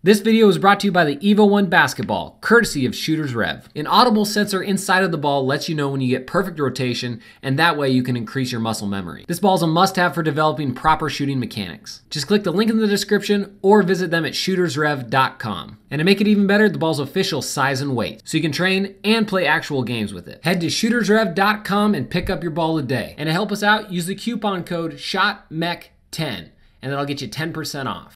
This video is brought to you by the Evo 1 basketball, courtesy of Shooters Rev. An audible sensor inside of the ball lets you know when you get perfect rotation, and that way you can increase your muscle memory. This ball is a must-have for developing proper shooting mechanics. Just click the link in the description or visit them at shootersrev.com. And to make it even better, the ball's official size and weight, so you can train and play actual games with it. Head to shootersrev.com and pick up your ball today. And to help us out, use the coupon code SHOTMEC10, and that'll get you 10% off.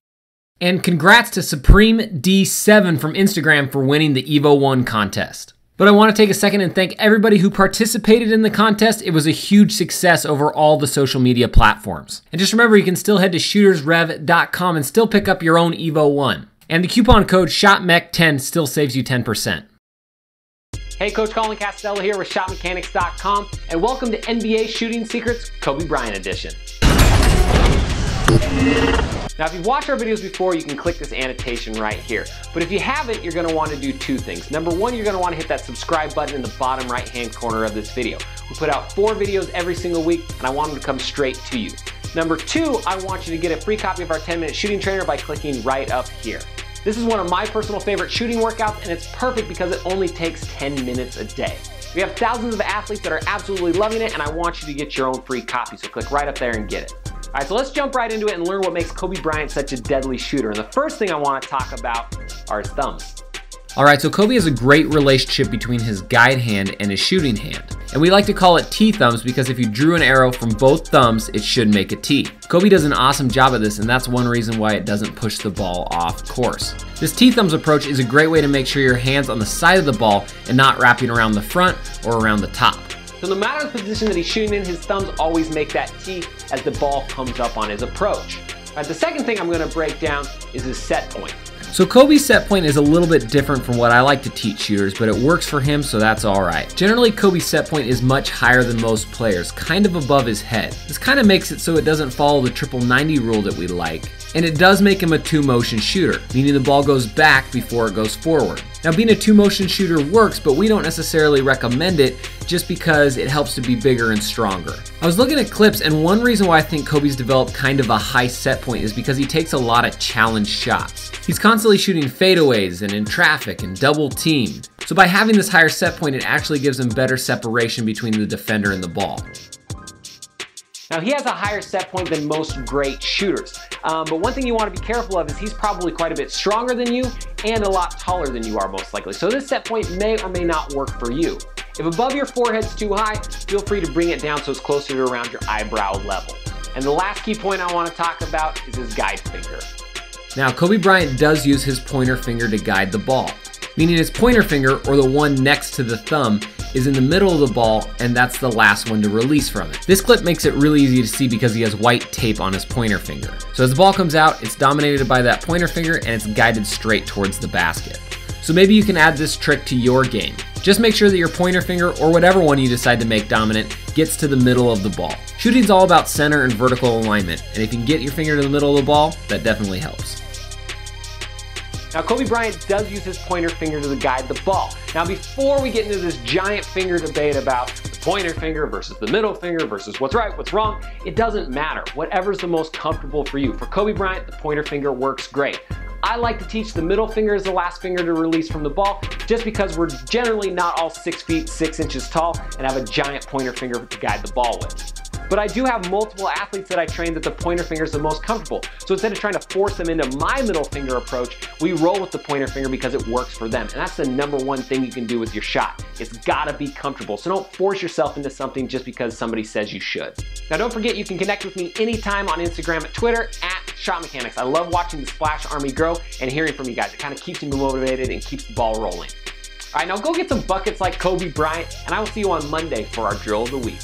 And congrats to Supreme D7 from Instagram for winning the Evo 1 contest. But I want to take a second and thank everybody who participated in the contest. It was a huge success over all the social media platforms. And just remember, you can still head to shootersrev.com and still pick up your own Evo 1. And the coupon code SHOTMEC10 still saves you 10%. Hey, Coach Colin Castello here with ShotMechanics.com, and welcome to NBA Shooting Secrets Kobe Bryant Edition. Now, if you've watched our videos before, you can click this annotation right here. But if you haven't, you're gonna wanna do two things. Number one, you're gonna wanna hit that subscribe button in the bottom right-hand corner of this video. We put out 4 videos every single week, and I want them to come straight to you. Number two, I want you to get a free copy of our 10-minute shooting trainer by clicking right up here. This is one of my personal favorite shooting workouts, and it's perfect because it only takes 10 minutes a day. We have thousands of athletes that are absolutely loving it, and I want you to get your own free copy, so click right up there and get it. All right, so let's jump right into it and learn what makes Kobe Bryant such a deadly shooter. And the first thing I want to talk about are his thumbs. All right, so Kobe has a great relationship between his guide hand and his shooting hand. And we like to call it T-thumbs because if you drew an arrow from both thumbs, it should make a T. Kobe does an awesome job of this, and that's one reason why it doesn't push the ball off course. This T-thumbs approach is a great way to make sure your hand's on the side of the ball and not wrapping around the front or around the top. So no matter the position that he's shooting in, his thumbs always make that T as the ball comes up on his approach. All right, the second thing I'm gonna break down is his set point. So Kobe's set point is a little bit different from what I like to teach shooters, but it works for him, so that's all right. Generally, Kobe's set point is much higher than most players, kind of above his head. This kind of makes it so it doesn't follow the triple 90 rule that we like, and it does make him a two-motion shooter, meaning the ball goes back before it goes forward. Now, being a two-motion shooter works, but we don't necessarily recommend it just because it helps to be bigger and stronger. I was looking at clips, and one reason why I think Kobe's developed kind of a high set point is because he takes a lot of challenge shots. He's constantly shooting fadeaways and in traffic and double teamed. So by having this higher set point, it actually gives him better separation between the defender and the ball. Now, he has a higher set point than most great shooters. But one thing you want to be careful of is he's probably quite a bit stronger than you and a lot taller than you are most likely. So this set point may or may not work for you. If above your forehead's too high, feel free to bring it down so it's closer to around your eyebrow level. And the last key point I want to talk about is his guide finger. Now, Kobe Bryant does use his pointer finger to guide the ball, meaning his pointer finger, or the one next to the thumb, is in the middle of the ball, and that's the last one to release from it. This clip makes it really easy to see because he has white tape on his pointer finger. So as the ball comes out, it's dominated by that pointer finger and it's guided straight towards the basket. So maybe you can add this trick to your game. Just make sure that your pointer finger, or whatever one you decide to make dominant, gets to the middle of the ball. Shooting's all about center and vertical alignment, and if you can get your finger to the middle of the ball, that definitely helps. Now, Kobe Bryant does use his pointer finger to guide the ball. Now, before we get into this giant finger debate about the pointer finger versus the middle finger versus what's right, what's wrong, it doesn't matter. Whatever's the most comfortable for you. For Kobe Bryant, the pointer finger works great. I like to teach the middle finger as the last finger to release from the ball, just because we're generally not all 6 feet 6 inches tall and have a giant pointer finger to guide the ball with. But I do have multiple athletes that I train that the pointer finger is the most comfortable. So instead of trying to force them into my middle finger approach, we roll with the pointer finger because it works for them. And that's the number one thing you can do with your shot. It's gotta be comfortable. So don't force yourself into something just because somebody says you should. Now, don't forget, you can connect with me anytime on Instagram at Twitter at Shot Mechanics. I love watching the Splash Army grow and hearing from you guys. It kind of keeps me motivated and keeps the ball rolling. All right, now go get some buckets like Kobe Bryant, and I will see you on Monday for our drill of the week.